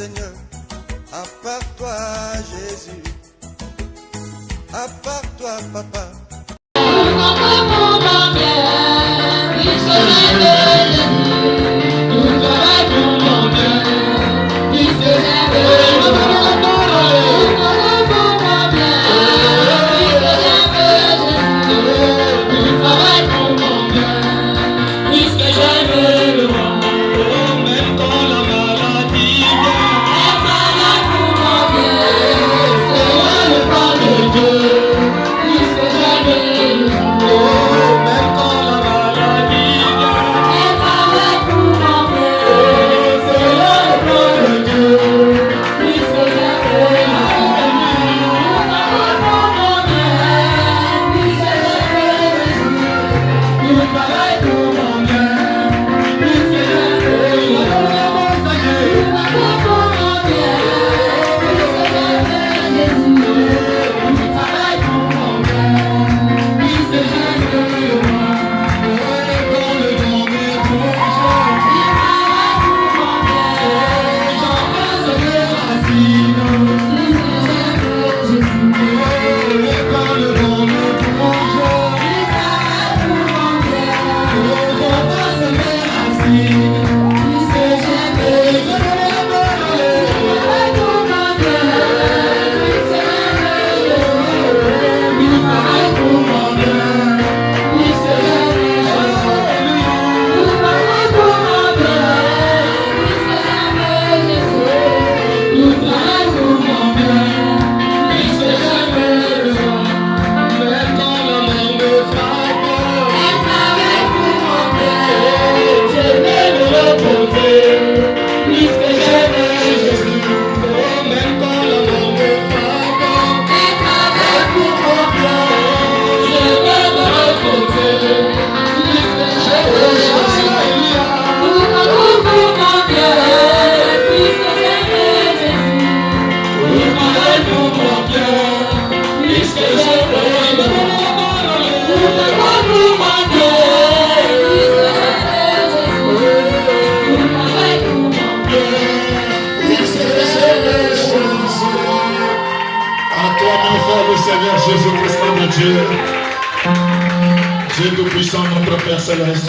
Seigneur, à part toi, Jésus, à part toi, Papa. Seigneur Jésus-Christ, notre Dieu. Dieu tout-puissant, notre Père Céleste.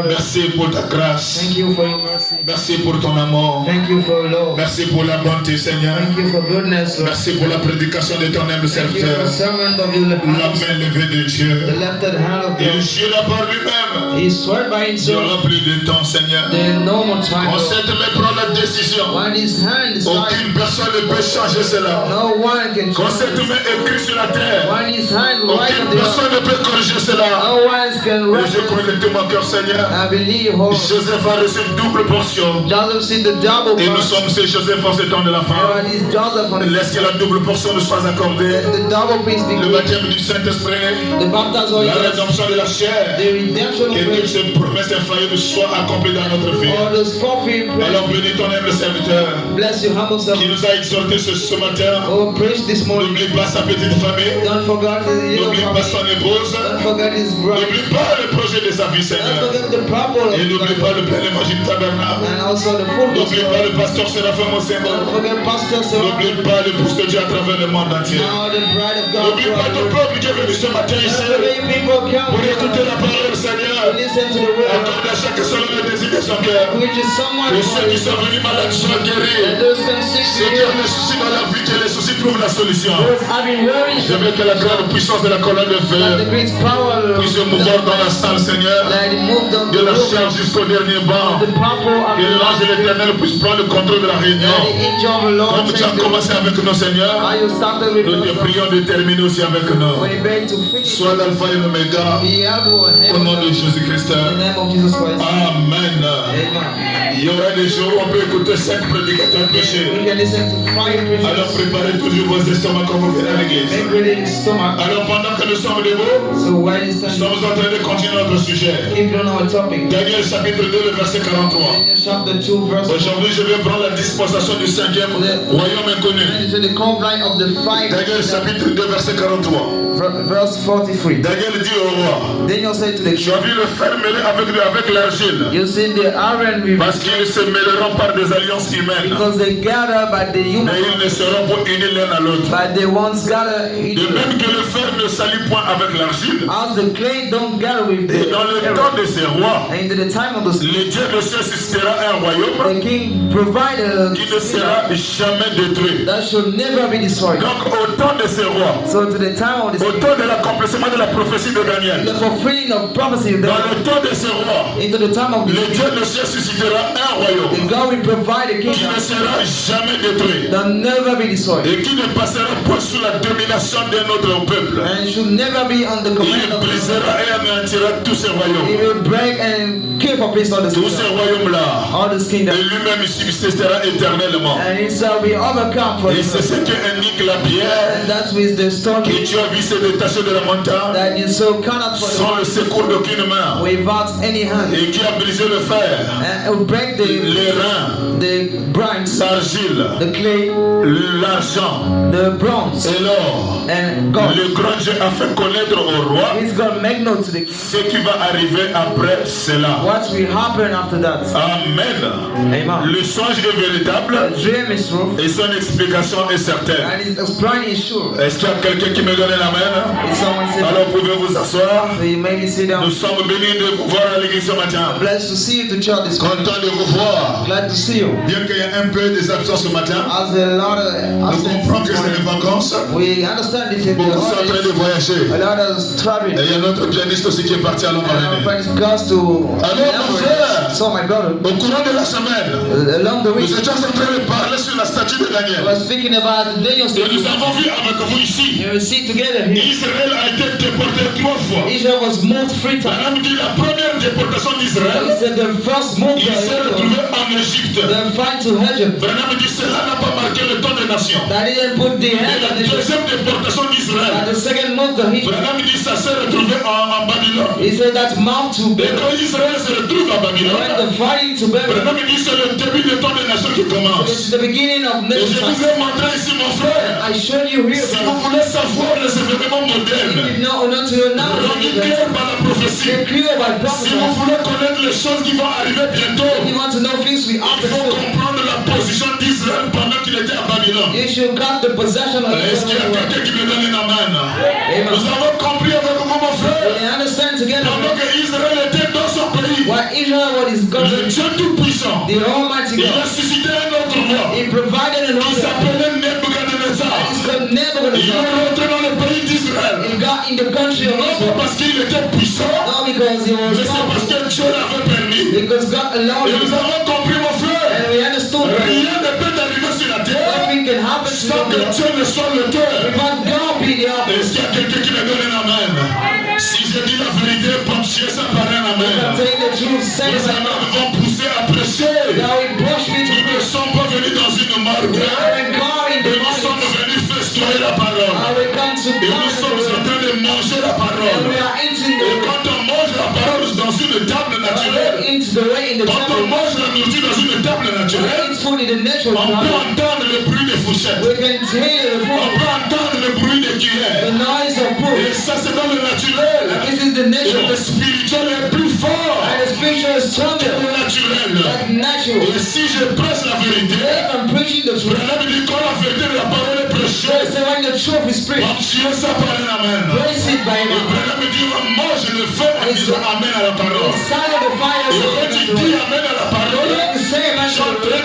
Merci pour ta grâce. Thank you for your mercy. Merci pour ton amour. Thank you for your love. Merci pour la bonté, Seigneur. Thank you for goodness, Lord. Merci pour la prédication de ton humble Thank you for serviteur. the servant of your La main levée de Dieu. the left hand of Il God. jura par lui-même. He swear by Il n'y himself. aura plus de temps, Seigneur. There is no more time. On Lord. sait prend la décision. When his hand is Aucune personne ne peut changer cela. no one can Quand change cette it. main écrit sur la terre, When his hand aucune right on the earth, personne ne peut corriger cela. no one can Et write je it. connais tout mon cœur, Seigneur. I believe, oh, Joseph a reçu une double portion. Joseph see the double Et nous portion. sommes ces Joseph en ce temps de la fin. And it's Joseph on Laisse que la double portion nous soit accordée. the double piece be Le good. baptême du Saint-Esprit, The baptism of la the rédemption de la chair. redemption Et of toutes faith. ces promesses infaillibles soient accomplies dans notre vie. All those forfeit Alors bénis ton humble serviteur bless your humble self. qui nous a exhortés ce matin. Oh, preach this morning. N'oublie pas sa petite famille. Don't forget his little N'oublie pas family. son épouse. Don't forget his brother. N'oublie pas le projet de sa vie, Don't Seigneur. forget the problem of Et n'oublie pas le plein évangile tabernacle. and also the full N'oublie gospel. pas le pasteur Séraphin Don't Monseigneur. forget Pastor N'oublie Sarah. pas l'épouse de Dieu à travers le monde entier. Now the bride of God. N'oublie pas ton peuple qui est venu ce matin ici Let the people come pour écouter la parole, to Seigneur. listen to the word. Accorde à chaque seul le désir de son cœur. Which is someone Et ceux qui sont venus malades soient and guéris. those can seek Ceux qui you. ont des soucis dans la vie, que les soucis trouvent la solution. Those having worries. Je veux que la grande puissance de la colonne de That the fer great power of puisse se mouvoir dans la salle, Seigneur. that it moved on De the la roof. chair jusqu'au dernier banc. The power of Que l'ange de l'éternel puisse prendre le contrôle de la réunion. the angel of the Lord. Comme tu as commencé avec nous, Seigneur, How you started with nous te us. prions de terminer aussi avec nous. We beg to finish. Sois l'alpha et l'oméga. Be able Au nom de Jésus-Christ. in the name of Jesus Christ. Amen. Amen. Il y aura des jours où on peut écouter 5 prédicateurs prêcher. We can listen to 5 preachers. Alors préparez toujours vos estomacs quand vous venez à l'église. Make ready the stomach. Alors pendant que nous sommes debout, So while it's nous time, sommes en train de continuer notre sujet. keep on our topic. Daniel chapitre 2, le verset 43. Daniel chapter 2 verse 1. Aujourd'hui, je vais prendre la dispensation du 5e royaume inconnu. To the conflict of the 5. Daniel chapitre 2, verset 43. Verse 43. Daniel dit au roi, Daniel said to the tu king, as vu le fer mêlé avec l'argile, you see the iron with, parce qu'ils se mêleront par des alliances humaines, because they gather by the human, mais ils ne seront pas unis l'un à l'autre. but they once gather each De other. même que le fer ne s'allie point avec l'argile, As the clay don't gather with et the dans le temps de ces rois, and in the time of the le Dieu de ciel suscitera un royaume king provided qui ne sera jamais détruit. that should never be destroyed. Donc au temps de ces rois, So to the time of au this, temps de l'accomplissement de la prophétie de Daniel, the fulfilling of prophecy, dans le temps de ces rois, into the time of le this, Dieu de ciel suscitera un royaume the God will provide a qui ne kingdom sera jamais détruit that never be destroyed et qui ne passera point sous la domination d'un autre peuple. and should never be under Il command of the brisera et anéantira tous ces He royaumes. will break and kill for peace all the Tous ces kingdom, royaumes-là, all this et kingdom, lui-même il subsistera éternellement. and it shall be overcome for Et c'est ce que indique la pierre and that's with the stone que tu as vu se détacher de la montagne that you so cannot for sans le secours d'aucune main without any hand et qui a brisé le fer, and it will break les reins, the bronze, l'argile, the clay, l'argent the bronze, et l'or. and God. Le grand Dieu a fait connaître au roi He's going to make known to the king ce qui va arriver après cela. what will happen after that. Amen. Amen. Le songe est véritable The dream is true et son explication est certaine. and his plan is sure. Est-ce qu'il y a quelqu'un qui me donne l'amen? If someone says, Alors pouvez-vous asseoir. so you maybe sit Nous down. sommes bénis de vous voir à l'église ce matin. Blessed to see you to church this morning. Content de vous voir. Glad to see you. Bien qu'il y ait un peu des absences ce matin, As a lot of nous comprenons que c'est les vacances. we understand this is the Beaucoup sont en train de voyager. a lot of traveling. Et il y a notre pianiste aussi qui est parti à And our l'Amérique. friends goes to Alors mon frère, so my brother au courant de la semaine, along the week nous étions en train de parler sur la statue de I Daniel. was speaking about Daniel's Et nous avons vu avec vous ici, you will see together here. Israël a été déporté 3 fois. Israel was moved 3 times. Madame dit la première déportation d'Israël, He said the first move il s'est retrouvé en Égypte. then find to Egypt. Madame dit cela n'a pas marqué le temps des nations. That didn't put the Et hand la on the deuxième déportation But d'Israël, the second move that he Madame dit ça s'est retrouvé en Babylone. he said that's mount to Et Babylon. quand Israël se retrouve à When Babylone, the fighting to Babylon, Madame dit c'est le début du temps des nations qui it's commence. the beginning of Et je vous nations. ai montré ici mon frère, I showed you here. si vous voulez savoir les événements modernes, Not to now. rendus clairs par la prophétie, They're clear by si vous prophecy. voulez connaître les choses qui vont arriver bientôt, If you want to know things we il faut happen, comprendre la position d'Israël pendant qu'il était à Babylone. you should cut the possession of Est-ce qu'il y a quelqu'un qui me donne une amen? Amen. Nous avons compris avec vous mon frère, We understand together pendant que Israël était dans son pays, what Israel what is le God, Dieu tout-puissant, the Almighty il a God. suscité un autre roi He provided an qui order. s'appelait Nebuchadnezzar. He's called Il est Nebuchadnezzar. rentré dans le pays d'Israël. He got in the country of Non pas Israel. parce qu'il était puissant, Not because he mais was c'est parce powerful, que Dieu l'avait permis. because God allowed Et nous him. avons compris mon frère, And we understood that rien ne peut arriver sur la terre nothing can happen to sans que them Dieu ne soit l'auteur. without God being the author. Est-ce qu'il y a quelqu'un qui me donne un amen? Si je dis la vérité, ponctuez ça par un I'm amen. telling the truth, say Les it. amens vont pousser à prêcher. Now we brush me to Nous ne sommes pas venus dans une morgue. we are in God in the Et nous sommes morning. venus festoyer la parole. I will come to Et nous sommes en God train de manger la and parole. we are eating Et the quand on mange la parole dans une table naturelle, into the way in the quand on temple. mange la nourriture dans une table naturelle, Eat food in the natural on peut temple. entendre le bruit des fourchettes. We can hear the On food, peut entendre le bruit des the cuillères. noise of Et food. ça, c'est dans le naturel. This is the Et natural. le spirituel est plus fort And the spiritual is que stronger le naturel. than natural. Et si je prêche la vérité, If I'm preaching the truth, Branham dit quand la vérité de la parole est prêchée, so when the truth is preached, ponctuez ça par un amen. praise it by Et now. Branham dit moi je le fais en disant amen à la parole. Sign of the fire Et quand tu dis amen à la parole, you say amen tu es en to train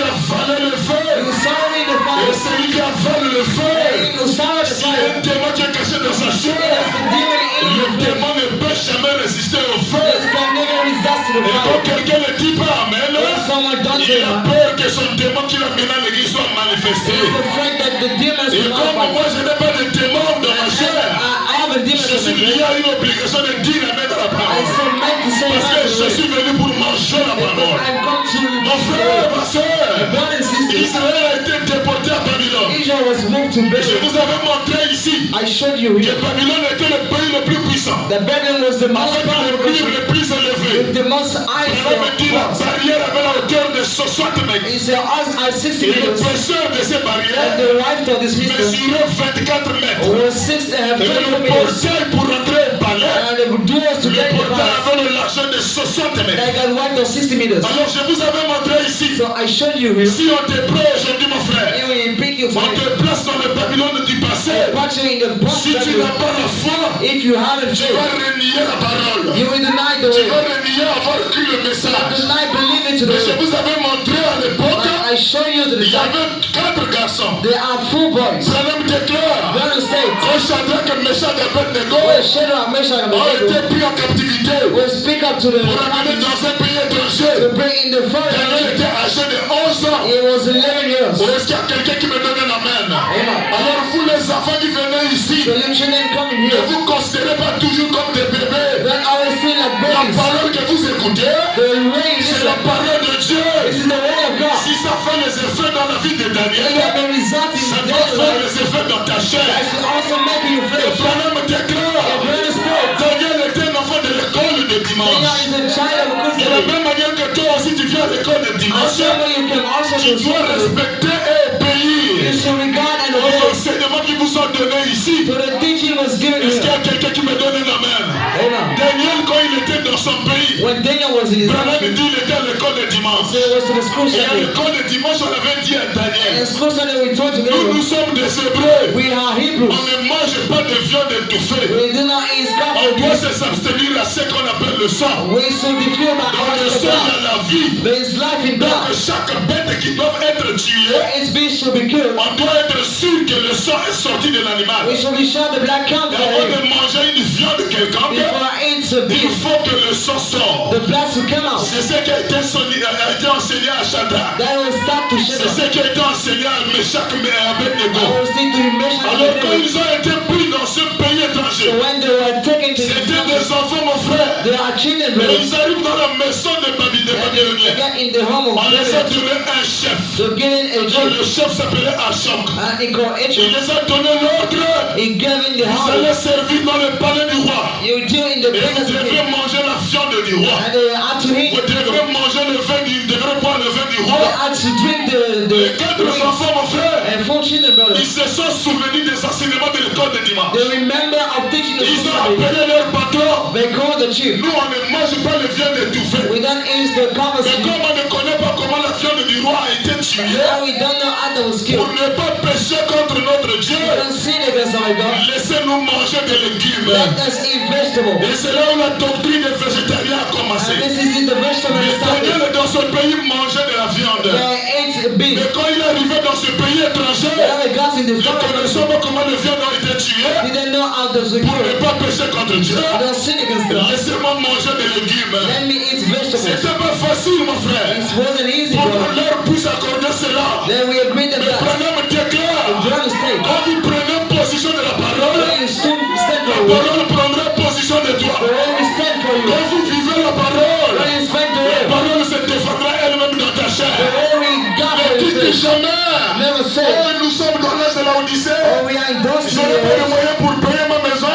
d'avaler le feu. you sound in the Et fire. celui qui avale le feu, You sound the s'il y a fire. un démon qui est caché dans sa chair, There's the demon in le the démon ne peut jamais résister au feu. This can never resist to the Et quand fire. quelqu'un ne dit pas amen, When someone does il it, a peur que son démon qui l'a mené à l'église soit manifesté. it's the fact that the demons Et will comme not moi je n'ai pas de démon dans ma chair, I have a demon. Testament. Il y a une obligation de dire amen à la I parole. said, meant to say Parce que je amen. suis venu pour manger la parole. I've come to Mon frère, ma soeur, brother and sister. Israël a été déporté à Babylone. Israel was moved to Je Babylon. vous avais montré ici I showed you que here Babylone était le pays le plus puissant, that Babylon was the most avec powerful le mur country le plus élevé. with the most high On me dit la force. barrière avait la hauteur de 60 mètres. He said, us are 60 Et meters, l'épaisseur de ces and barrières the height of this meter mesurait 24 mètres. was 6 Et 24 le meters. portail pour rentrer au palais, And the doors to le get in the portail palace, avait le largeur de 60 mètres. like a height of 60 meters. Alors je vous avais montré ici, So I showed you here. si on te prend aujourd'hui mon frère, You will pick you on te place dans le Babylone du passé. put you in the box. Si tu n'as pas la foi, If you haven't tu vas faith, renier la parole. you will deny the Tu way. vas renier avoir cru le message. Deny believing to the Mais je way. vous avais montré à l'époque, I show you to the il y time. avait 4 garçons. There are 4 boys. Branham déclare, United States. quand Shadrach, Meshach et Abednego Where Shadrach, Meshach, and ont été Abednego pris en captivité will speak up to the pour amener dans un pays étranger. to bring in the Daniel foreign. était âgé de 11 ans. It was 11 years. Ou est-ce qu'il y a quelqu'un qui me donne un amen? Amen. Alors vous les enfants qui venez ici, So you children coming ne here, vous considérez pas toujours comme des bébés. don't always feel like La babies. parole que vous écoutez, The way is c'est la parole de Dieu. this is the way of God. Si ça fait les effets dans la vie de And Daniel, you have been resulting ça in doit their faire life. les effets dans ta chair. That should also make you Et flesh. Branham déclare, United States. Daniel était un enfant de l'école de Daniel dimanche. is a child of De la Christianity. même manière que toi aussi tu viens à l'école de And dimanche, same way you can also tu be dois respecter et You obéir should regard and aux obey. enseignements qui vous sont donnés ici. So the teaching was given Est-ce qu'il y here. a quelqu'un qui me donne un amen? Amen. Daniel, quand il était dans son pays, When Daniel was in his Branham country, dit qu'il était à l'école de dimanche. so it was to the school Et à Sunday. l'école de dimanche, on avait dit à And Daniel, the school Sunday we told to nous them, sommes des Hébreux. we are On Hebrews. ne mange pas de viande étouffée. We do not eat On scaffold. doit s'abstenir à ce qu'on appelle le sang. We should be filled by Dans le all sang, il y the a la vie. There is life in Donc God. chaque bête qui doit être tuée, Its beast should be killed. on doit être sûr que le sang est sorti de l'animal. We should be sure the black cow Et avant de manger une viande quelconque, before I eat the il beast. faut que le sang sorte. The blood should come out. C'est ce qui a été enseigné à Shadrach. That will start to C'est shut ce qui a été enseigné à Meshach et I Abednego. will stick to the mission. Alors quand ils ont été pris dans ce pays So étranger, when they were taken to the c'était des enfants, mon frère. they are children, Et brother. ils arrivent dans la maison de And they Babyloniens. get in the home of On les a David. donné un chef. So given a Et job, le chef s'appelait Archok. and he called Il Ethan. les a donné l'ordre. He gave in the Vous allez house. servir dans le palais du roi. You do in the Et vous presence of devrez him. manger la viande du roi. And they had to eat. Vous devrez manger le vin du, devrez boire le vin du They roi. had to drink Les 4 enfants, mon frère, and 4 children, brother. ils se sont souvenus des enseignements de l'école de dimanche. They remember of teaching the Ils ont society. appelé leur patron. They called the chief. Nous, on ne mange pas le viande étouffée. We don't eat the Mais conversation. comme on ne connaît pas comment la viande du roi a été tuée, Now we don't know how that was pour killed. ne pas pécher contre notre Dieu, We don't sin against our God. laissez-nous manger des légumes. Let us eat vegetables. Et c'est là où la doctrine des végétariens a commencé. And this is in the vegetable Mais started. Daniel dans ce pays mangeait de la viande. They ate beef. Mais quand il est arrivé dans ce pays étranger, They have a gas in the ne connaissant pas comment les viandes ont été tuées, didn't know how to pour ne secure. pas pécher contre Dieu, We don't sin against God. laissez-moi manger des légumes. Let me eat vegetables. C'était pas facile, mon frère. It wasn't easy, Pour qu'on brother. leur puisse accorder cela. Then we agreed that Mais God. Branham déclare, John State. quand vous prenez position de la parole, When you stand la for you. parole prendra position de toi. When we stand for you. Quand vous vivez la parole, When you stand for la you. parole se défendra elle-même dans ta chair. When we got Ne for dites you. jamais, Never say. oh, nous sommes dans l'âge de la Odyssée. Oh, we are in those Je n'ai pas de years. moyens pour payer ma maison.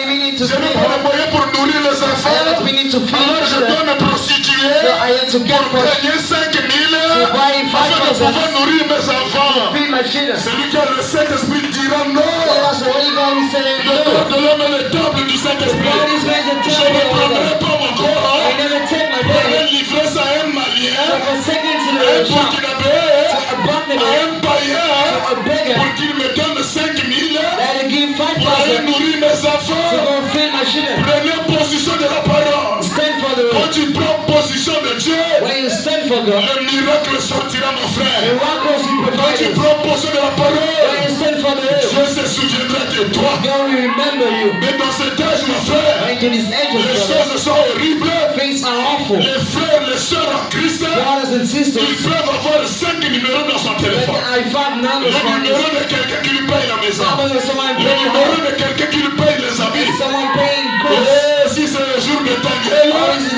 We need to Je n'ai pay. pas de moyens pour nourrir les enfants. We need to feed Alors je them. dois me So prostituer I had to get pour for gagner 5 000 to buy afin de 5,000 pouvoir nourrir mes enfants. feed my children. Celui qui a le Saint-Esprit dira non. That's the Holy God is saying, Le corps no. de l'homme est le temple du Saint-Esprit. God is going to Je tell ne me prendrai that. pas mon corps I never take my pour body. aller livrer ça à un Malien, So for second to à un the shop, Burkinabé, to a à bucket, un païen to a beggar, pour qu'il me donne 5 000 that I give pour aller 5,000 nourrir mes to enfants. go feed my children. Prenez position de la parole. Stand for the Quand word. tu prends position de Dieu, When you stand for God, le miracle sortira, mon frère. miracles will Quand tu provide. prends position de la When parole, you stand for the word, Dieu se souviendra de toi. God will remember you. Mais dans cet âge, mon frère, When to this age of les God, choses sont horribles. things are awful. Les frères, les sœurs en Christ, Brothers and ils sisters, peuvent avoir 5 numéros dans son when téléphone. I found numbers Le from numéro de quelqu'un qui lui paye la maison. someone Le paying numéro de quelqu'un qui lui paye les habits. someone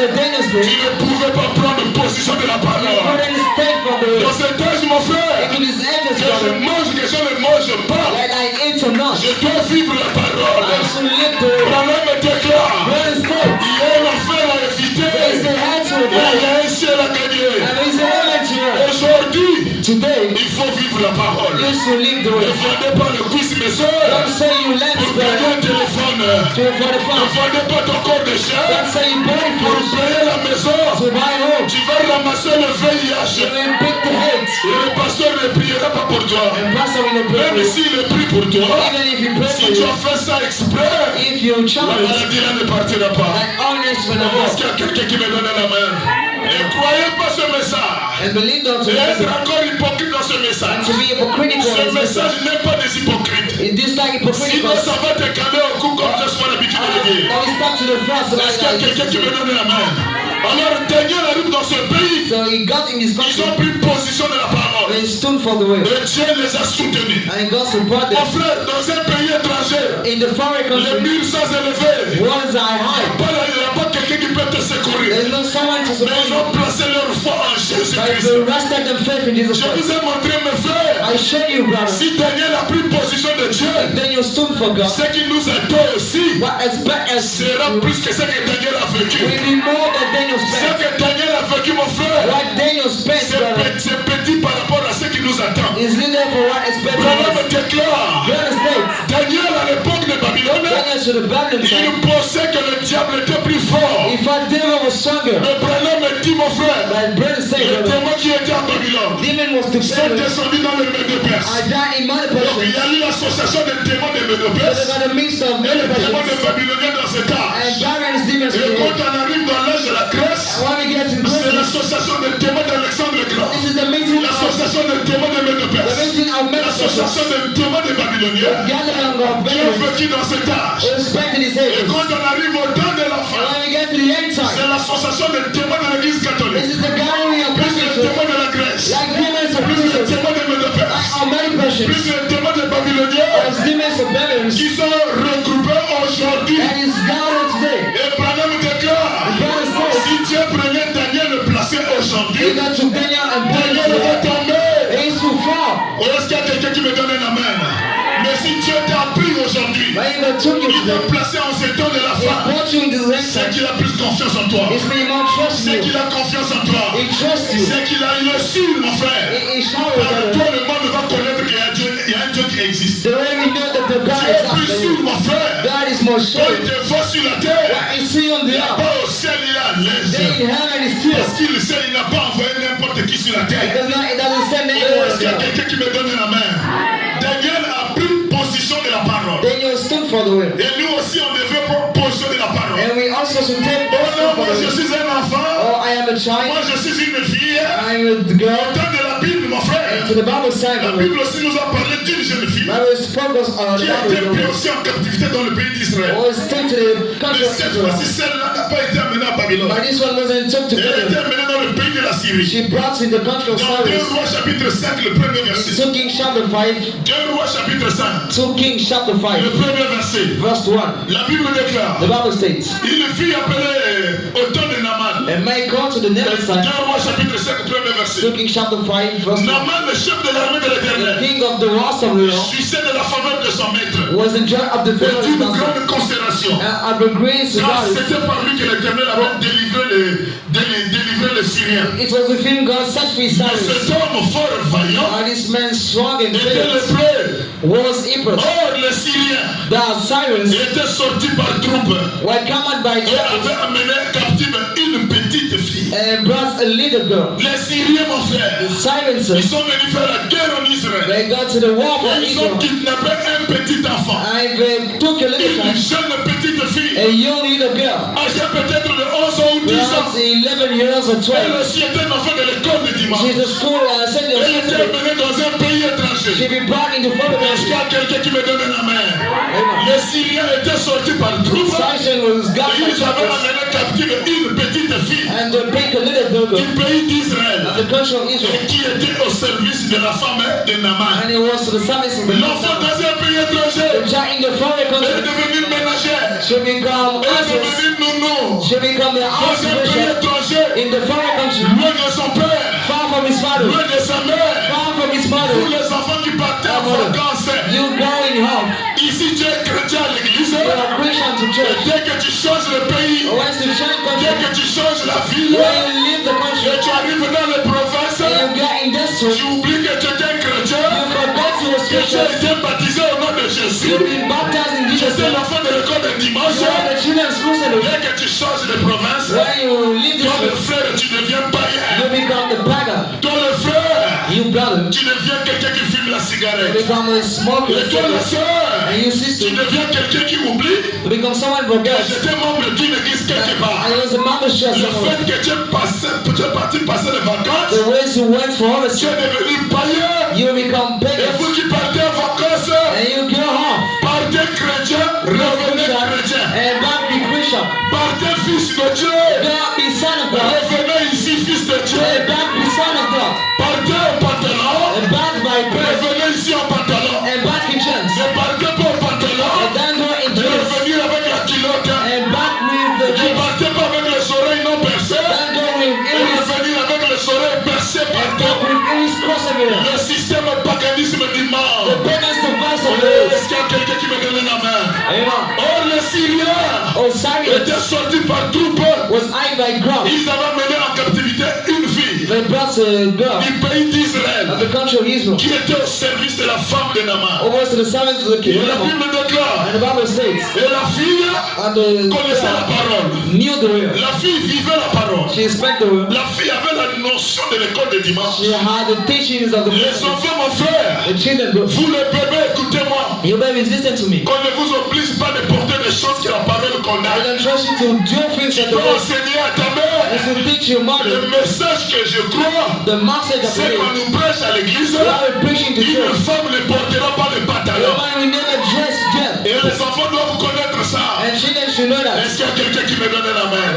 the dangerous Tu day. ne pouvais pas prendre position de la You parole. couldn't stay from the Dans way. cet âge, mon frère, In this ages, que je brother, mange, que je ne mange pas, that I eat or not, je dois vivre la parole. I should live the way. Problème me déclare. Brother, stay. Il y a un enfer à éviter. There is a head to Et il y obey, a un ciel à gagner. and there is a heaven to earn. Aujourd'hui, Today, il faut vivre la parole. you should live the Ne way. vendez pas le cuisse, mes soeurs, Don't say you left pour the gagner un téléphone. for the Ne fun. vendez pas ton corps de chair Don't say you bought pour it payer la maison. to buy home. Tu vas ramasser le You VIH. will pick the hate. Et le pasteur ne priera pas pour toi. And pastor will pray for Même you. s'il est pris pour toi, Even if you pray si for tu you, as fait ça exprès, if you la challenge, maladie là ne partira pas. that honest will not Est-ce go. qu'il y a quelqu'un qui me donne la main? Et croyez pas ce message. And believe not to Et être listen encore hypocrite dans ce and message. to be hypocritical Ce in this message message. n'est pas des hypocrites. In this like Sinon, hypocritical, ça va te calmer au cou comme je suis l'habitude de le dire. now we start to the first Est-ce qu'il y a quelqu'un qui me donne la main? Alors, Daniel arrive dans ce pays. So he got in this Ils country ont pris position de la parole. and he stood for the way. Et Dieu les a soutenus. And God support Mon them. frère, dans un pays étranger, In the foreign les country, murs sans élever, walls are high. il n'y a pas quelqu'un qui peut te secourir. There's no someone to Mais support ils you. ont placé leur foi en But Jésus-Christ. they rested them faith in Jesus Je vous Christ. ai montré, mes frères, I show you, brother. si Daniel a pris position de Dieu, Then you stood for God. ce qu'il nous a donné aussi What expect us sera plus que ce que Daniel a vécu. will be more than Daniel Ce spent. que Daniel a vécu, mon frère, What Daniel spent, brother, c'est petit par rapport à ce qui nous attend. is little for what expected Branham us. déclare, United States. Daniel à l'époque de Babylone, Daniel should have Babylon time. il pensait que le diable était plus fort. If our devil was stronger, Mais Branham dit, mon frère, my brother said, les brother, démons qui étaient à Babylone demon was to sont Babylon. descendus dans le Médo Perse. I died in my Donc il person. y a eu l'association des démons de Médo So they Perse got a mix of et les many démons persons. de Babyloniens dans cet And âge. Babylon's demons Et were quand here. on arrive dans l'âge de la Grèce, And when we get to c'est Greece, l'association des démons d'Alexandre le Grand, this is the meeting of l'association des démons de Médo the Perse, meeting of l'association Memphis. des démons des Babyloniens Gathering of qui ont Babylon. vécu dans cet âge. Respected his Et age. quand on arrive au temps de la And fin, when we get to the end c'est time, l'association des démons de l'église this catholique, is the gathering of plus les Christians, démons de la Grèce, like demons of plus les Christians, démons de Médo Perse, like our many plus persons, les démons des Babyloniens as demons of Babylon, qui sont regroupés aujourd'hui. and is gathered today. Et Branham déclare, God says, si Dieu prenait Daniel le placer he aujourd'hui, got to Daniel and Daniel Babylon. va tomber. He is too far. Ou est-ce qu'il y a quelqu'un qui me donne un amen? Mais si Dieu t'a pris aujourd'hui, But he got took you il t'a today. placé en ce temps de la He fin, brought you in this end c'est time. qu'il a plus confiance en toi. It's made more trust C'est you. qu'il a confiance en toi. He trusts you. C'est qu'il a une sûr, mon frère. He Par showered toi, them. le monde va connaître qu'il y a un Dieu qui existe. The way we know that the God Tu is es plus after sûr, you. mon frère. God is more Quand il sure. te voit sur la terre, What is he on the earth? pas au ciel, il est à l'aise. Then in heaven is still. Parce qu'il sait, il n'a pas envoyé n'importe qui sur la terre. It doesn't send Oh, anyone est-ce qu'il y a down. quelqu'un qui me donne la main? Daniel a pris position de la parole. Daniel stood for the will. Et nous aussi, on devait prendre position de la parole. And we also should take Oh non, for moi the je will. suis un enfant. Oh, I am a Moi child. je suis une fille. I am a girl. Au temps de la Bible, mon frère. And to the Bible side La of it. Bible aussi nous a parlé d'une jeune fille Bible is focused on qui a été the prise Bible. aussi en captivité dans le pays d'Israël. Was taken to the country Mais of cette Israel. fois-ci, celle-là n'a pas été amenée à Babylone. But this one wasn't took to Elle a été Babylon. amenée dans le pays de la Syrie. She brought in the country of Dans 2 Cyrus. Rois chapitre 5, le premier verset. 2 Kings chapter 5. 2 Rois chapitre 5, 2 Kings chapter le 5. premier verset. Verse 1. La Bible déclare, The Bible states, une fille appelée au temps de Naaman. and may go to the 2 next side. Rois chapitre 5, premier 2 verset. Kings chapter 5, verse 1. Naaman, le chef de l'armée de The l'Éternel, king of the wars of the Lord jouissait de la faveur de son maître. was in charge of the Et favor of d'une his master. grande considération. And of the grace of Car God. c'était par lui que l'Éternel avait délivré les Syriens. It was with him God set free Mais Cyrus. cet homme fort et vaillant And this man strong and était fearless lépreux. was Cyprus. Or, les Syriens That Cyrus étaient sortis par troupes were commanded by et Cyrus avaient amené captive une petite fille. and brought a little girl. Les Syriens, mon frère, The Cyrus, ils sont venus faire la guerre en Israël. they got to the war for Et ils ont Israel. kidnappé un petit enfant. And they took a little Une child, jeune petite fille, a young little girl, âgée peut-être de 11 ans ou 10 ans. perhaps 11 years or Elle 12. aussi était un enfant de l'école de dimanche. She's a school sent Elle était her amenée dans un pays étranger. she be brought into foreign Est-ce qu'il y country. a quelqu'un qui me donne la main? Amen. Les Syriens étaient sortis par troupes Cyrus was et got by ils avaient Cyrus amené captive une petite fille and they picked a little girl du pays d'Israël of the country of Israel. et qui était au service de la femme de Naaman. And it was to the service of the L'enfant dans un pays étranger child in the foreign est country. devenue ménagère. She should become Elle est answers, devenue nounou. should become the Dans answer un pays bishop étranger, in the foreign country, loin de son père, far from his father, loin de sa mère. far from his Pour mother. les enfants qui partaient en vacances, You go in home, ici tu es chrétien à l'église. you are Christian to Et church. dès que tu changes le pays, Once you change dès country, que tu changes la ville, when you leave the et country, tu arrives dans les provinces, and you get in this tu church, oublies que tu étais chrétien, you forget you were que tu as Christian. été baptisé au nom de Jésus. You've been baptized in Tu Jesus' étais name. l'enfant de l'école de dimanche. You are the children's school center. Dès que tu changes de province, When you leave this toi le church, frère, tu deviens you païen. become the beggar. Toi le frère, You brother, tu deviens quelqu'un qui fume la you cigarette. become a smoker. Et toi la soeur, And you tu sister, deviens quelqu'un qui oublie you become someone que forgets. j'étais membre d'une église quelque part. I was a mother's church. Le fait que tu es parti passer les vacances, The ways you went for all tu es devenu païen. you become Et beggars. vous qui partez en vacances, And you go home. partez chrétien, revenez chrétien. And back be Christian. Partez fils de Dieu, God be son of God. revenez ici fils de Dieu. And back be son of God. Partez en pantalon, And back by prayer. revenez ici en pantalon. And back in chance. Ne partez pas en pantalon, And then go in et dress. revenir avec la culotte. And back with the Ne dress. partez pas avec les oreilles non percées, Then go with et ears. revenir avec les oreilles percées And partout. back with ears crossed everywhere. Le système paganisme du The mal. biggest device of Est-ce this. qu'il y a quelqu'un qui me donne la main? Amen. Or les Syriens Osiris étaient sortis par troupes. was eyed by ground. Ils avaient mené en captivité une fille They brought a girl du pays of d'Israël the country of Israel qui était au service de la femme de Naaman. over to the servants of the Et king. la And Bible déclare, the Bible states, et la fille and the connaissait la parole. knew the word. La fille vivait la parole. She spoke the word. La fille avait la notion de l'école de dimanche. She had the teachings of the Les Bible. enfants, mon frère, The children, bro. vous les bébés, écoutez-moi. You babies, listen to me. Qu'on ne vous oblige pas de porter des choses que la parole I condamne. don't trust you to do things Tu that the dois word. enseigner à ta You mère. should teach your Le mother message que je crois, the message of the c'est qu'on word. nous prêche à l'église. We are preaching to Une church. femme ne portera pas de The pantalon. man will never dress them. Et les enfants doivent connaître ça. And children should know that. Est-ce qu'il y a quelqu'un qui me donne la main?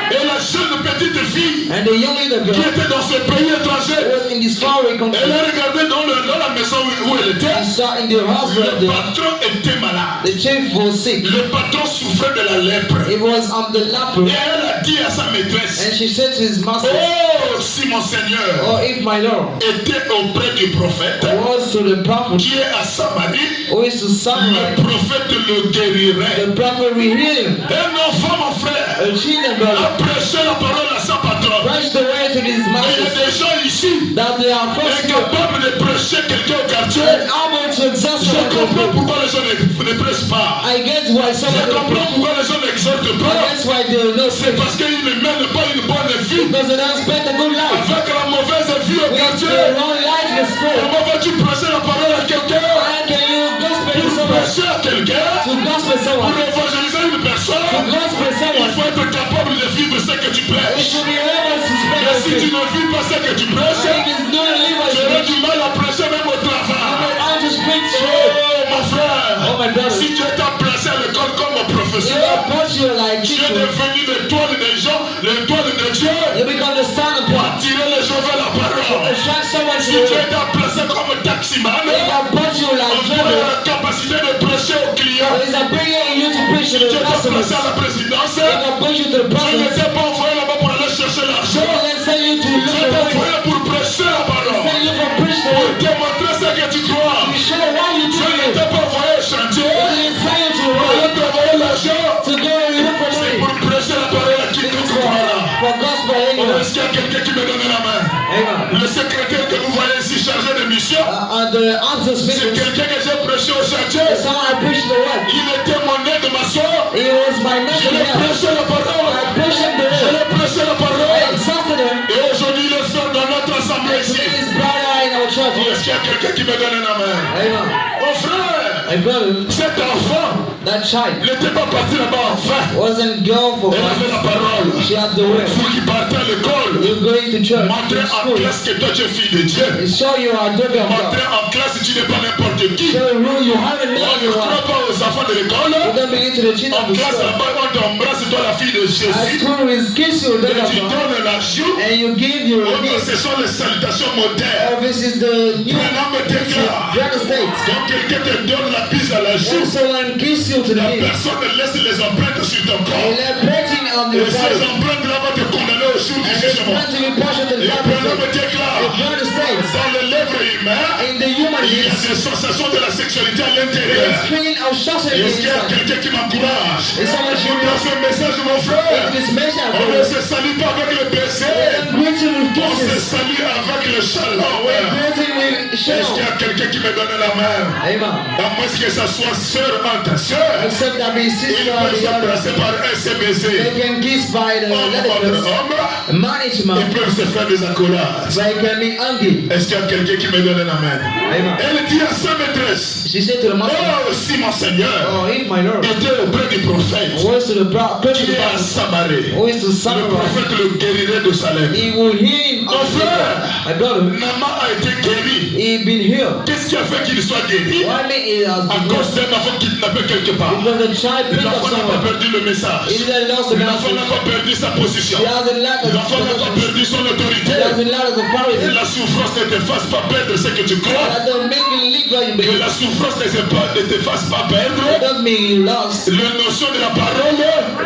Et la jeune petite fille And the young little qui girl était dans ce pays étranger, was in this faraway elle country. a regardé dans la maison où elle était. She saw in the house where Le patron était malade. the chief was sick. Le patron souffrait de la lèpre. It was on the Et leper. elle a dit à sa maîtresse, And she said to his master, oh, si mon Seigneur oh, if my Lord était auprès du prophète was to the prophet qui est à Samarie, who is to le Samaria, prophète le guérirait. the prophet will heal him. Un enfant, mon frère, A children a brother prêché la parole à sa patronne. preached the way to these Et il y a masters des gens ici that they are first incapables de prêcher quelqu'un au quartier. and able to exalt Je comprends someone. pourquoi les gens ne prêchent pas. I get why Je someone comprends pourquoi les gens n'exhortent I pas. guess why they will not C'est preach. parce qu'ils ne mènent pas une bonne vie. Because they don't spend a good life. Avec la mauvaise vie au With quartier, the wrong life in school. comment vas-tu prêcher la parole à quelqu'un? How can you gospel to Pour someone? prêcher à quelqu'un, To gospel pour someone. évangéliser une To personne, gospel il someone. faut être capable de vivre ce que tu You prêches. should be able to spend Et a si tu few. ne vis pas ce que tu I prêches, think it's not a live tu as auras you du mal à prêcher même au travail. I'll just preach Oh straight. mon frère, Oh my brother. si tu es placé à l'école comme You professeur, approach you like tu es teacher. devenu l'étoile des gens, l'étoile de Dieu, You become the son of pour God. attirer les gens vers la parole. Attract someone to Si the tu word. es placé comme taximan, If I approach you on like doit driver, avoir la capacité de prêcher aux clients. is I bring you to preach to Si tu the es customers. placé à la présidence, If I push you to the je ne prophets, t'ai pas envoyé là-bas pour aller chercher l'argent. then send you to Je look t'ai for money. envoyé pour prêcher la parole. Send you for preach the Pour word. te montrer ce que tu crois. To show why you Je do ne it. t'ai pas envoyé au chantier. Then send you to Pour work. aller t'envoyer l'argent. To go and look for C'est money. pour prêcher la parole à qui This tu is crois là. for gospel Oh, anyway. est-ce qu'il y a quelqu'un qui me donne la main? Amen. Le secrétaire que vous voyez ici chargé de mission, And the answer c'est speakers, quelqu'un que j'ai prêché au chantier. someone I preached the word. Il était mon aide de ma soeur. He was my Je mentor l'ai here. prêché la parole. I preached him the Je word. l'ai prêché la I parole. exalted him. Et aujourd'hui, il est frère dans notre assemblée ici. Today is brother in our church. Oh, est-ce qu'il y a quelqu'un qui me donne la main? Amen. Mon frère, My brother, cet enfant that child n'était pas parti là-bas en vain. wasn't going for Elle avait fun. la parole. She had the word. Vous qui partez à l'école, You're going to church, montrez to en school. classe que toi tu es fille de Dieu. It show you are doing of Montrez God. en classe que tu n'es pas n'importe qui. Show you who you haven't On known ne you croit are. pas aux enfants de l'école. You don't believe to the children En of the classe school. là-bas, on t'embrasse, toi la fille de At Jésus. school is kiss you, Et doing tu of God. donnes la joue. And you give your Oh non, gift. ce sont les salutations modernes. Oh, this is the new Prénom me déclare. United States. Quand quelqu'un te donne la bise à la When joue, someone kisses you to the la knee, personne laisse les empreintes sur ton they corps. lay printing on Et your ces body. empreintes-là vont te condamner au jour du And this jugement. printing will push you to the Et judgment Branham seat. déclare, The blood states dans les lèvres humaines, in the human il y a beings, des sensations de la sexualité à there l'intérieur. is feeling of sorcery Est-ce qu'il y a inside. quelqu'un qui m'encourage? Is someone cheering Dans you ce message, mon frère, up? This message, on ne se salue pas avec le baiser, I'm greeting with on se kisses. salue avec le shalom. We're greeting with Est-ce qu'il y shalom. a quelqu'un qui me donne la main? Amen. À moins que ça soit sœur entre sœurs, Except that be il sister or peut the other. s'embrasser par un seul baiser. They can kiss by the Homme entre letters. homme, Man to ils man. peuvent se faire des accolades. They can be angry. Est-ce qu'il y a quelqu'un qui me donne la main? Amen. Elle dit à sa maîtresse, She said to the master, oh, si mon Seigneur oh, if my Lord était auprès du prophète, was to the prophet, qui est à Samarie, who is to le summarize, prophète le guérirait de Salem. he will heal him. Mon frère, My brother, Naaman a été guéri. he been healed. Qu'est-ce qui a fait qu'il soit guéri? Why me he has À been cause healed? d'un enfant kidnappé quelque part. Because the child picked up L'enfant n'a pas someone. perdu le message. He didn't lost the L'enfant n'a message. pas perdu sa position. He hasn't lacked his L'enfant n'a pas position. perdu son autorité. He hasn't lacked his Et authority. la souffrance ne te fasse pas perdre ce que tu crois. That don't make you live where you Que believe. la souffrance ne te fasse pas That perdre doesn't mean you lost. la notion de la parole.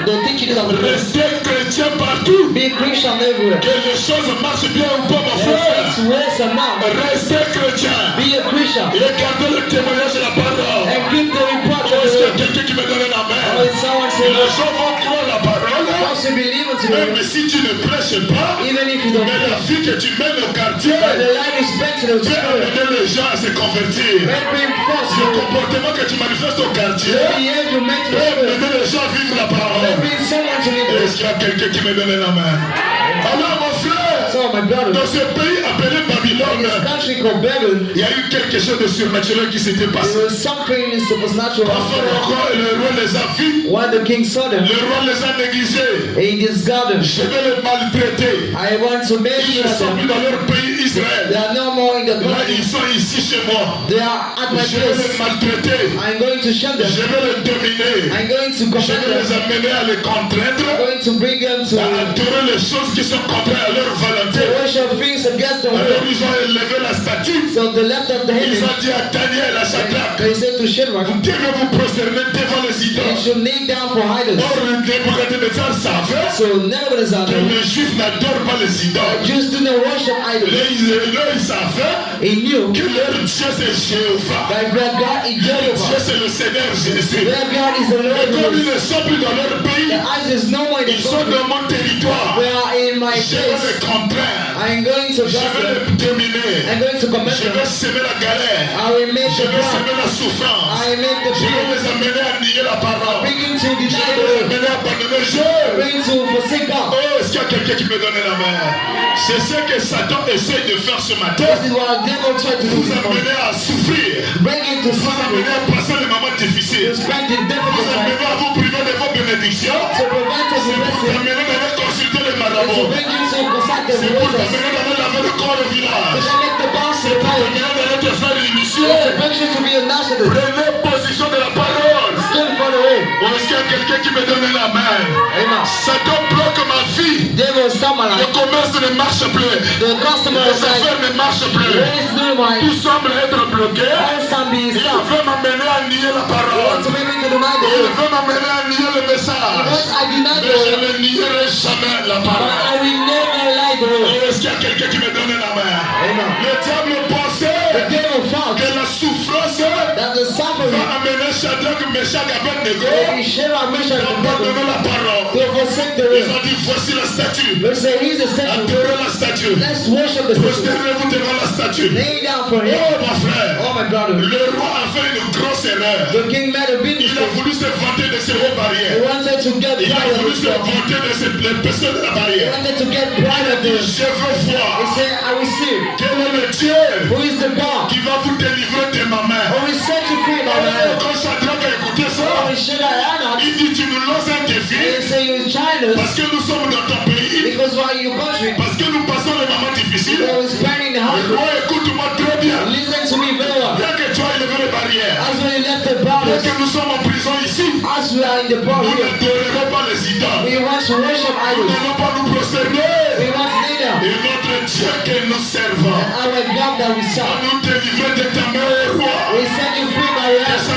The teaching of the Restez chrétien partout. Be Christian everywhere. Que les choses marchent bien ou pas, mon frère. It's worse or not. Restez chrétien. Be a Christian. Et gardez le témoignage de la parole. And keep the report of Est-ce the qu'il y a word. quelqu'un qui me donne la main? When someone says, Les gens vont croire la parole. once you believe it to Mais the si tu ne prêches pas, even if you don't mais la vie que tu mènes au quartier but the life is spent to the peut spirit. amener les gens à se convertir. May bring forth Le your comportement que tu manifestes au quartier behavior meant to peut the spirit. amener les gens à vivre la May parole. bring someone to live Est-ce qu'il y a quelqu'un qui me donne la main? Alors mon frère, So my brother, dans ce pays appelé in Babylone, this country called Babylon, il y a eu quelque chose de surnaturel qui s'était there passé. was something supernatural. Quand Pharaon, le roi les a vus, When the king saw them le roi les a négligés. in this garden, Je vais les maltraiter. I want to make Ils sure ne sont plus that dans leur pays they Israël. are no more in the Là, country. ils sont ici chez moi. They are at my Je vais les place. maltraiter. I'm going to shut Je them. vais les dominer. I'm going to Je command vais les them. amener à les I'm contraindre, going to bring them to à adorer les choses qui sont contraires à leur volonté. worship things against the Alors will. ils ont élevé la statue. So they left up the Ils heaven. ont dit à Daniel, à Shadrach, They said to Shadrach, vous devez vous prosterner devant les you idoles. should kneel down for idols. Or Nebuchadnezzar savait So Nebuchadnezzar, que les Juifs n'adorent pas les idoles. Jews do not worship idols. Ils savaient He knew que leur Dieu c'est Jéhovah. that their God is Dieu Jehovah. c'est le Seigneur Jésus. Their God is the Et comme Lord. ils ne sont plus dans leur The pays, idols no more in the ils sont country. dans mon territoire. They are in my Je vais place. les contraindre. I'm going to Je judge vais them. les dominer. I'm going to command Je vais them. semer la galère. I will make Je the vais blood. semer la souffrance. I will make the Je vais blood. les amener à nier la parole. Bring him to Je deny vais the les word. amener à abandonner Dieu. Bring him to forsake God. Oh, est-ce qu'il y a quelqu'un qui me donne la main? C'est ce que Satan essaie de faire ce matin. This is what the devil tried to do Vous this morning. amener à souffrir. Bring him to Vous suffering. amener à passer les moments To difficiles. spend the difficult Vous time. amener à vous priver de vos bénédictions. To prevent us C'est from pour blessing. t'amener d'aller consulter les And to marabouts. bring you to consult the C'est pour waters. t'amener d'aller laver le corps au To village. connect the bonds to C'est the pour power. t'amener d'aller te faire l'émission. To bring you to be a national. Prenez position de la parole. Stand for the way. Ou est-ce qu'il y a quelqu'un qui me donne la main? Amen. Satan bloque ma vie. Devil stop my Le life. commerce ne marche plus. The customer Les is like, affaires ne marchent plus. where is doing my Tout semble être bloqué. all some being Il stopped. veut m'amener à nier la He parole. wants to make me to deny the Il word. veut m'amener à nier le He message. wants I deny Mais the je word. ne nierai jamais la But parole. I will never lie the word. Et est-ce qu'il y a quelqu'un qui me donne la main? Amen. Le diable The pensait devil thought que la souffrance that the suffering va amener Shadrach, Meshach, Abednego will be Shadrach, Meshach, and d'abandonner Abednego la parole. to forsake the Ils word. ont dit voici la statue. They say he's a statue. Adorez la statue. Let's worship the statue. Prosternez-vous devant la statue. Lay down for Oh him. mon frère, Oh my brother. le roi a fait une grosse erreur. The king made a big Il a mistake. voulu se vanter de ses hauts He barrières. wanted to get Il a pride of voulu se himself. vanter de les personnes de la He barrière. wanted to get pride of Il dit, this. je veux He voir said, I will see quel est le Dieu who is the God qui va vous délivrer de ma main. who will set you free by my Oh, hand. quand Shadrach a écouté Oh, ça, he said, I am il dit tu nous lances un not. défi He said, you China parce que nous sommes dans ton pays, because we're in your country. parce que nous passons les moments difficiles. They was spending the house. Roi, écoute-moi très bien. Listen to me very well. Bien que tu as élevé les barrières, As we left the bien brothers, que nous sommes en prison ici, as we are in the bar nous here, n'adorerons pas les idoles. we want to worship Nous idols. n'allons pas nous We prosterner. want to kneel down. Et notre Dieu que nous servons And our God that we va serve nous délivrer de ta main, ô roi. will set you free by your Que hand. ce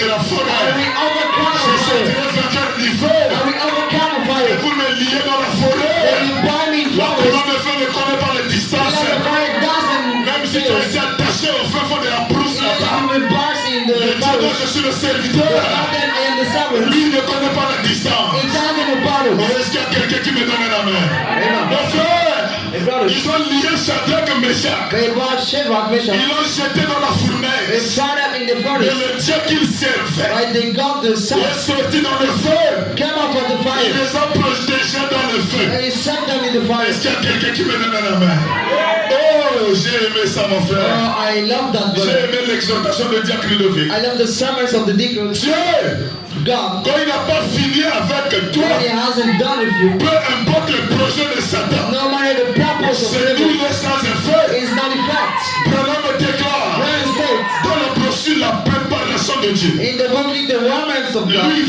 de la I forêt. will overcome Je the fire. sortirai vainqueur du feu. I will overcome the Et fire. vous me liez dans la forêt. They will bind me in La flowers. colonne de feu ne connaît pas les distances. Let the fire doesn't Même si tu as été attaché au fin fond de la brousse là-bas. you will burst in Le the Dieu dont forest. je suis le serviteur. Then I am the servant. Lui ne connaît pas la distance. It doesn't about Oh, it. est-ce qu'il y a quelqu'un qui me donne la main? Amen. Mon frère, Hey, brothers. ils ont lié Shadrach et Meshach. They brought Shadrach, Meshach. Ils l'ont jeté dans la They fournaise. shot up in the Et furnace. le Dieu qu'ils servaient Right, they got the sun. est sorti dans le feu. Came out of the Il fire. les a projetés dans le feu. And he set them in the fire. Est-ce qu'il y a quelqu'un qui me donne la main? Oh, j'ai aimé ça, mon frère. Oh, I love that J'ai brother. aimé l'exhortation de Diacre Ludovic. I love the sermons of the deacons. Dieu, God, quand il n'a pas fini avec toi, when he hasn't done with you, peu importe le projet de Satan, no matter the purpose of c'est living, lui le sans effet. is not effect. Branham déclare Where is faith? dans la brochure la préparation de Dieu. In the book, the warmings of God, Lui,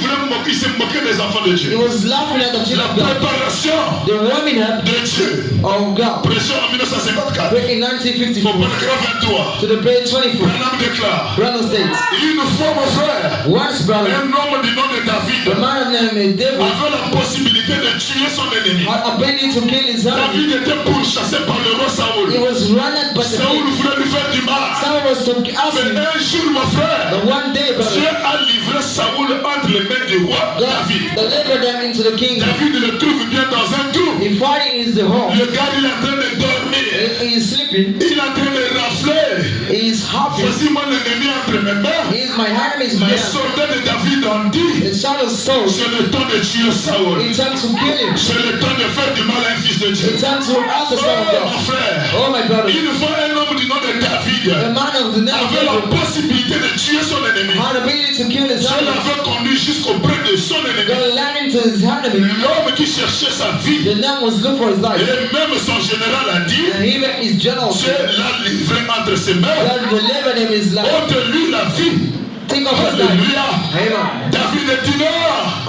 il s'est moqué des enfants de he Dieu. was laughing at the children La of God. préparation The warming up de Dieu. of God. Prêché en 1954. Back in Au 1954 paragraphe 23. to the page 24, Branham déclare. Brother states, Une fois, mon frère, once, brother, un homme du nom de David the man of name David avait la possibilité de tuer son ennemi. had ability to kill his enemy. David était pourchassé par le roi He Saoul. was running by the Saoul king. voulait lui faire du mal. Someone was to ask Mais him, un jour, mon frère, but one day, Dieu brother, a livré Saoul entre les mains du roi God David. delivered them into the king. David le trouve bien dans un trou. He fighting in the home. Le gars, il est en train de dormir. He is sleeping. Il est en train de rafler. He is happy. Voici mon ennemi entre mes mains. He is my enemy, is my Les enemy. soldats de David ont dit, The son of Saul. c'est le temps de tuer Saoul. It's time to kill him. C'est le temps de faire du mal à un fils de Dieu. It's time to ask the Oh, son of mon God. frère. Oh, my brother. Une fois, un homme du nom de David The man of the name of avait la David possibilité de tuer son ennemi. had ability to kill his Dieu enemy. l'avait conduit jusqu'auprès de son ennemi. God led him to his enemy. L'homme qui cherchait sa vie. The name was look for his life. Et même son général a dit, And even his general Dieu l'a livré entre ses mains. God delivered him his life. Ôte lui la vie. Think of his life. Alléluia. Amen. David est dit non.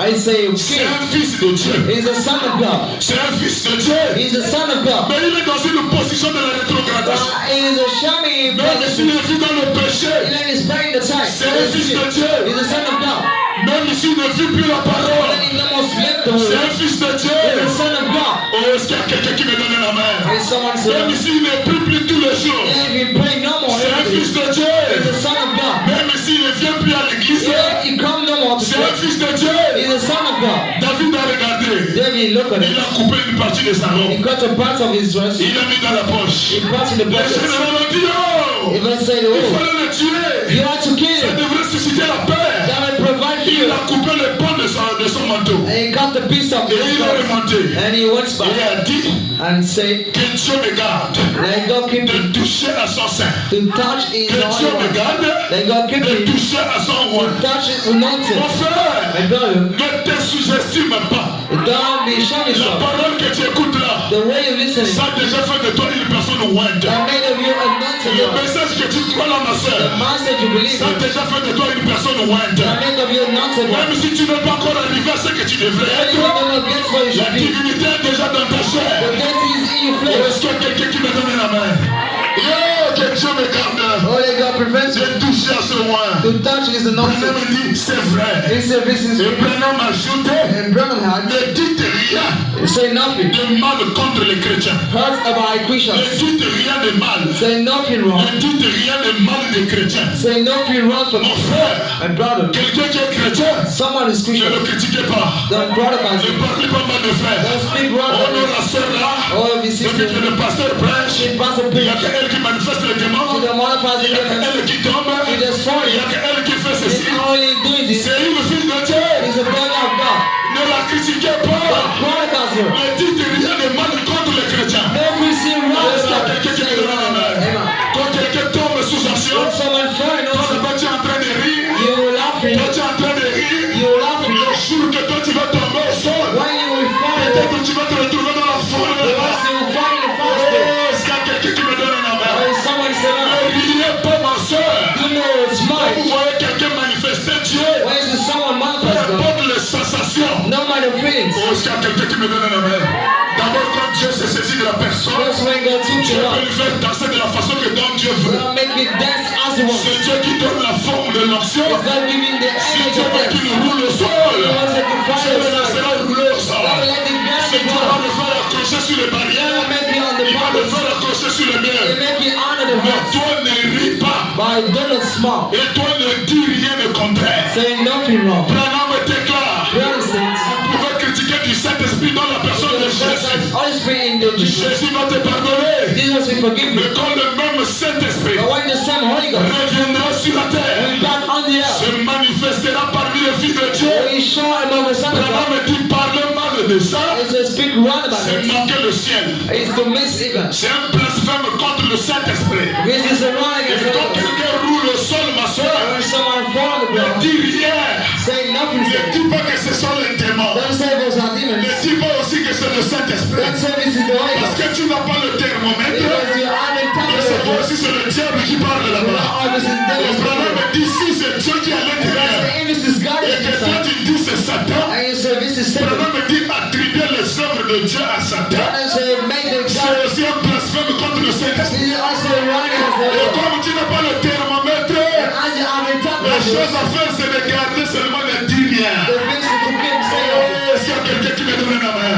I say, C'est king un fils de Dieu. is the son of God. C'est un fils de Dieu. He's the son of God. Mais il est dans une position de la rétrogradation. He is a shami. Même s'il est vu dans le péché, Even is praying the time. c'est un fils de Dieu. He's the son of God. Même s'il ne vit plus la parole, When he almost left the c'est world, un fils de he's Dieu. the son of God. Oh, est-ce qu'il y a quelqu'un qui me donne la main? And someone said, Même s'il ne prie plus tous les jours, if you pray no more, c'est un fils he's de Dieu. the son of God. Même s'il ne vient plus à l'église, If you come no more to c'est un church, fils de Dieu. he's the son of God. David a regardé. David, look at Il him. a coupé une partie de sa He robe. cut a part of his dress. Il l'a mis dans la poche. He put in the Les pocket. généraux ont dit, oh, Even said, il oh, fallait le tuer. you have to kill Ça him. devrait susciter la paix. That will provide for Il you. a coupé le pan de son manteau. And he cut the piece of Et his il est clothes. remonté. And he went Et back il a dit and said, que Dieu me garde let God keep him. de toucher à son sein. To touch his Que Dieu oil. me garde Let God keep de him. toucher à son roi. Touch his anointing. Mon frère, My brother, ne te sous-estime pas. don't be shy La yourself. parole que tu écoutes là, The way you listen, ça a déjà fait de toi une personne ointe. that made of you anointed. Le message que tu crois là, ma The soeur, message you believe ça a in, déjà fait de toi une personne ointe. that made of you anointed. Même si tu n'es pas encore arrivé à ce que tu devrais When you être, don't know get where you la should be. divinité est déjà dans ta The chair. death is in your Et flesh. est-ce qu'il y a quelqu'un qui me donne la main? Yo, que Dieu me garde Only God prevents you de toucher à ce roi. to touch his Branham anointing. dit, c'est vrai. He said, this is Et Branham ajoute, and Branham had ne dites rien say nothing. de mal contre les chrétiens. Hurt about Ne Christians. dites rien de mal. Say nothing wrong. Ne dites rien de mal des chrétiens. Say nothing wrong for Mon frère, my brother. quelqu'un qui est chrétien, Someone is ne Christian. le critiquez pas. Don't brothercise Ne him. parlez pas mal de frère. Don't speak Oh wrong. non, la sœur là, Oh, be depuis que sister. le pasteur prêche, She pass a il n'y a picture. qu'elle qui manifeste le She démon. don't modify Il the n'y a difference. qu'elle qui tombe. She just Il falling. n'y a qu'elle qui fait She's ceci. only doing this. C'est une fille de Dieu. He's a brother of God. Ne la critiquez Don't pas. brothercise her. Ne dites rien de mal contre les chrétiens. Never see wrong Est-ce qu'il y a stuff. quelqu'un qui Say me donne la main? amen. Quand quelqu'un tombe sous action, When someone falling toi also, d'abord tu es en train de rire. you will laughing. Toi tu es en train de rire. You will laughing. Le jour que toi tu vas tomber au sol, When you will fall, peut-être tu vas te retrouver dans la foule the là-bas. rest you will find the Oh, fast. est-ce qu'il y a quelqu'un qui me donne la main? When someone say, Ne riez pas ma soeur. you know it's Vous mine. voyez quelqu'un manifester Dieu. When is someone Peu manifest God? importe les sensations. No matter feelings. Oh, est-ce qu'il y a quelqu'un qui me donne la main? D'abord, quand Dieu s'est saisi de la personne, First when God took Dieu you peut up, lui faire danser de la façon que donc Dieu veut. God make you dance as else he wants. C'est Dieu qui donne la forme de l'onction. He's not giving the Si image Dieu of veut them. qu'il roule au He sol, wants them to Dieu fire le the sun. laissera rouler au sol. God will let them get Si on the Dieu va ground. le faire accrocher sur les He barrières, will make you on the il va le mountain. faire accrocher sur les He murs. will make you honor the Mais house. toi ne ris pas. But do not smile. Et toi ne dis rien de contraire. Say nothing wrong. Branham déclare, Brother saints, vous pouvez critiquer du Saint-Esprit dans la personne de Jésus. Holy Spirit in the Jesus. Jésus va te pardonner. Jesus will forgive you. Mais quand le même Saint-Esprit But when the same Holy Ghost reviendra sur la terre, will be back on the earth, se manifestera parmi les filles de Dieu. will show among the sons of God, Branham dit, parle mal de ça, is to speak wrong about c'est it. manquer le ciel. Is to miss even. C'est un blasphème contre le Saint-Esprit. This is a wrong Et against the quand Lord. quelqu'un roule au sol, ma soeur, When someone fall on the ne ground, dis rien. say nothing. Ne dis pas que ce sont les démons. Don't say those are demons. Ne dis pas aussi que c'est le Saint-Esprit. Don't say this is the Holy Parce Ghost. que tu n'as pas le thermomètre. Because you are the Et temple c'est of toi God. aussi, c'est le diable qui parle là-bas. Oh, this is the Et Branham devil. dit, si c'est Dieu qui est à l'intérieur, If this is God, et que toi tu dis c'est Satan, and you say this is Satan, Branham dit attribuer les œuvres de Dieu à Satan. and say make the C'est God. aussi un blasphème contre le Saint-Esprit. This is also wrong against the Et Lord. comme tu n'as pas le thermomètre, As you are the temple la of chose God, à faire c'est de garder seulement ne dis rien. the things to keep saying. Est-ce qu'il y a quelqu'un qui me donne la main?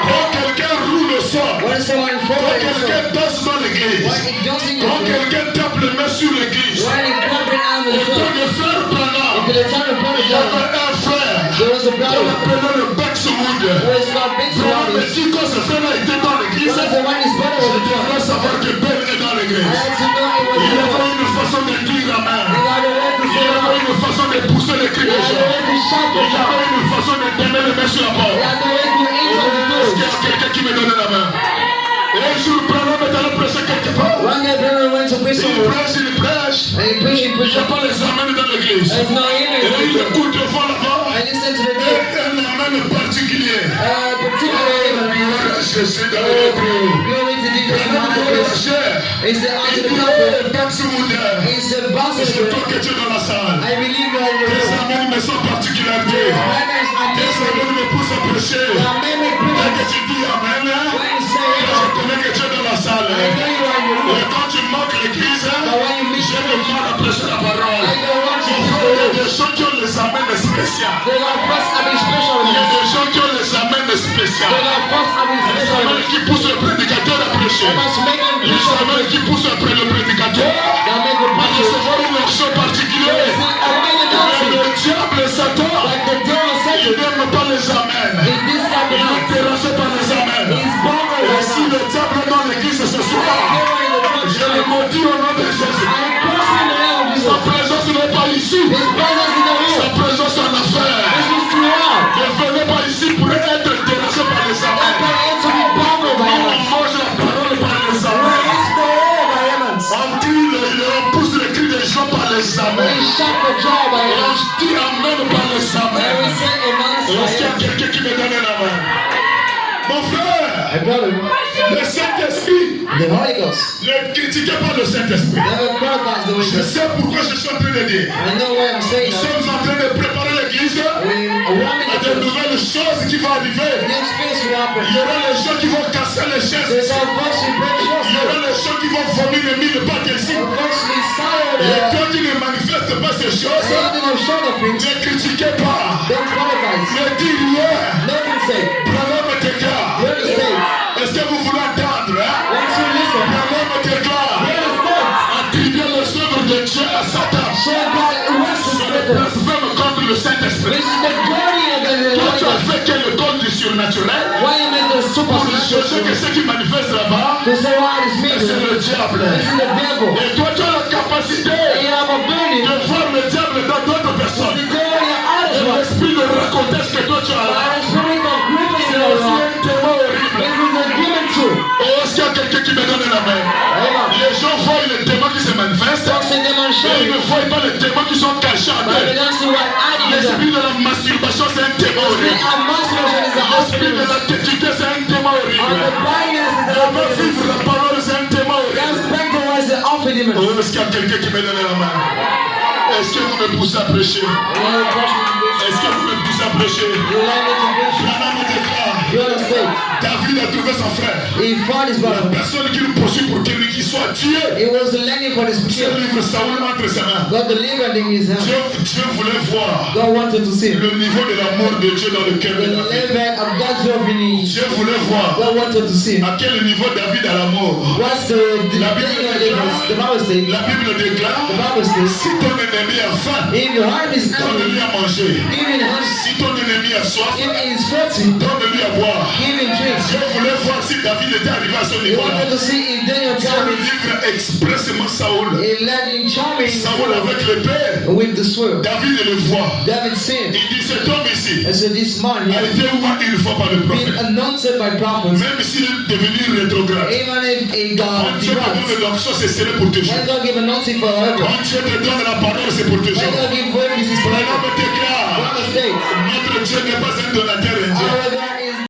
Quand quelqu'un roule au sol, When someone quand falls, quelqu'un danse dans l'église, when it dancing, quand when quelqu'un tape les mains sur l'église, it clapping on the au temps floor, de faire Branham, if the time of il y God, avait un frère there was a qu'on brother appelait le Bexwood. who is called Big Branham me Brothers. dit quand ce frère-là était dans l'église, One of the one is better je with the devrais savoir que Ben est dans I l'église. had to know it was Il the avait une façon de dire la main. You got the way to Il say it. avait une façon de pousser les cris You des got the gens. way to shout the Il shout. avait une façon de donner les mains sur la You porte. got the way to eat on the Est-ce qu'il y toes. a quelqu'un qui me donne la main? Et un jour, Branham est allé prêcher quelque part. One day Brother went to preach Il somewhere, prêche. and he preached, Il n'y a pas les amènes dans l'église. There's no Et il interview. écoute devant là-bas. I listened to the Et day, un amène particulier. particularly, Gloire à Jésus dans les hébreux. glory to Jesus. Branham est dans la chair. It's the Il answer dit, to the temple. oh, Bexwood, It's the boss of c'est the toi que tu es dans la salle. I believe that Tes the amènes me sont particularités. manners are Tes different. amènes me poussent à prêcher. The amendment Dès que preachers, tu dis amen, when you say je it, connais que tu es dans la salle. I know you are in the room. Et quand tu manques l'église, But when you miss j'ai le mal à prêcher la parole. I don't want you Il to y a go. des gens qui ont les amènes spéciales. They got first administration. Il y a des gens qui ont les amènes They spéciales. got first Les administration. amènes qui poussent le prédicateur à prêcher. They must make them Les preach on amènes qui poussent après le prédicateur They make the à preacher. recevoir une action particulière. I made the Mais doctrine. le diable et Satan, Like the devil said il it. n'aime pas les amènes. In this type Il of est terrassé par les amènes. he's bothered Et right si now. le diable est dans l'église ce soir, Devil in the church je le tonight. maudis au nom de Jésus. I curse him in the name of Sa Jesus. présence n'est pas ici. His presence in the Sa room. présence en affaire. This is throughout. Ne venez pas ici pour être terrassé par les That amènes. can answer be bothered by On him. mange la parole par les When amènes. it's the way by him. On dit, on pousse les cris des gens par les We amènes. shut the jaw by Et him. on dit amen par les And we amènes. say amen Et est-ce by qu'il y a him. quelqu'un qui me donne la main? Mon frère, My brother, le Saint-Esprit, the Holy Ghost. ne critiquez pas le Saint-Esprit. Never criticize the Holy Je Ghost. sais pourquoi je suis en train de dire. I know what I'm saying. Nous sommes en train de préparer l'église We are warming à the de church. nouvelles choses qui vont arriver. Next phase will happen. Il y aura les gens qui vont casser les chaises. There's our folks who break Il y shows. aura les gens qui vont vomir les mille pas ici. Our folks we Et silent. quand tu ne manifestes pas ces choses, Anything of short of things, ne critiquez pas. don't criticize. Ne dis rien. Nothing say. Branham déclare. Where is faith? Est-ce que vous voulez entendre? Hein? Once you listen, Branham déclare. where is faith? Attribuer les œuvres de Dieu à Satan. Share God rest in C'est le Satan. blasphème contre le Saint-Esprit. This is the glory of the Toi, Holy tu as Ghost. fait quelle école du surnaturel? Why you make the Pour juger que supernatural? ce qui manifeste là-bas, To say what is me. c'est le This diable. is the devil. Et toi, tu as la capacité You have a burning. de voir le diable dans d'autres The personnes. devil in your Et eyes. l'esprit de raconter ce que toi tu as là. The spirit of gripping C'est in aussi your un démon horrible. This is a demon too. Oh, est-ce qu'il y a quelqu'un qui me donne la main? Amen. Les gens voient les démons qui se manifestent. Talks in demon Et ils showing. ne voient pas les démons qui sont cachés en But they eux. don't see what hiding is. L'esprit de la masturbation, c'est un démon The horrible. of masturbation is the L'esprit de hospital. la tétuité, c'est un démon And horrible. the blindness is the Ne pas hospital. vivre la parole, c'est un démon That horrible. spectre was the alpha demon. Oh, est-ce qu'il y a quelqu'un qui me donne la main? Est-ce que vous me poussez à prêcher? You Est-ce que vous me poussez à prêcher? like me to preach? Branham déclare. You understand? David a trouvé son frère. He found his La brother. personne qui le poursuit pour qu'il soit tué. He was lending for his Dieu kill. livre Saoul entre ses mains. God delivered him in his hand. Dieu voulait voir God wanted to see le niveau de l'amour de Dieu dans le cœur the de David. level of God's love in his. Dieu voulait voir God wanted to see à quel niveau David a l'amour. what's the La Bible the Bible says. La Bible déclare, The Bible says, si ton ennemi a faim, if your heart is donne-lui angry, à manger. give him him. Si ton ennemi a soif, If he is thirsty, donne-lui à boire. give him drink. Dieu voulait voir si David était arrivé à ce He niveau-là. wanted to see if Daniel Dieu charmed livre expressément Saoul. he led him charming Saoul avec l'épée. with the sword. David le voit. David sinned. Il dit cet homme ici And so this man a has été oint une fois par le been prophète. anointed by prophets. Même s'il est devenu rétrograde. Even if he Quand got Dieu te donne drugs. l'onction, c'est scellé pour te When juger. God give anointing for others. Quand Dieu te donne la parole, c'est pour te When juger. God give word, this is for L'homme others. déclare, What a state. notre Dieu n'est pas un donateur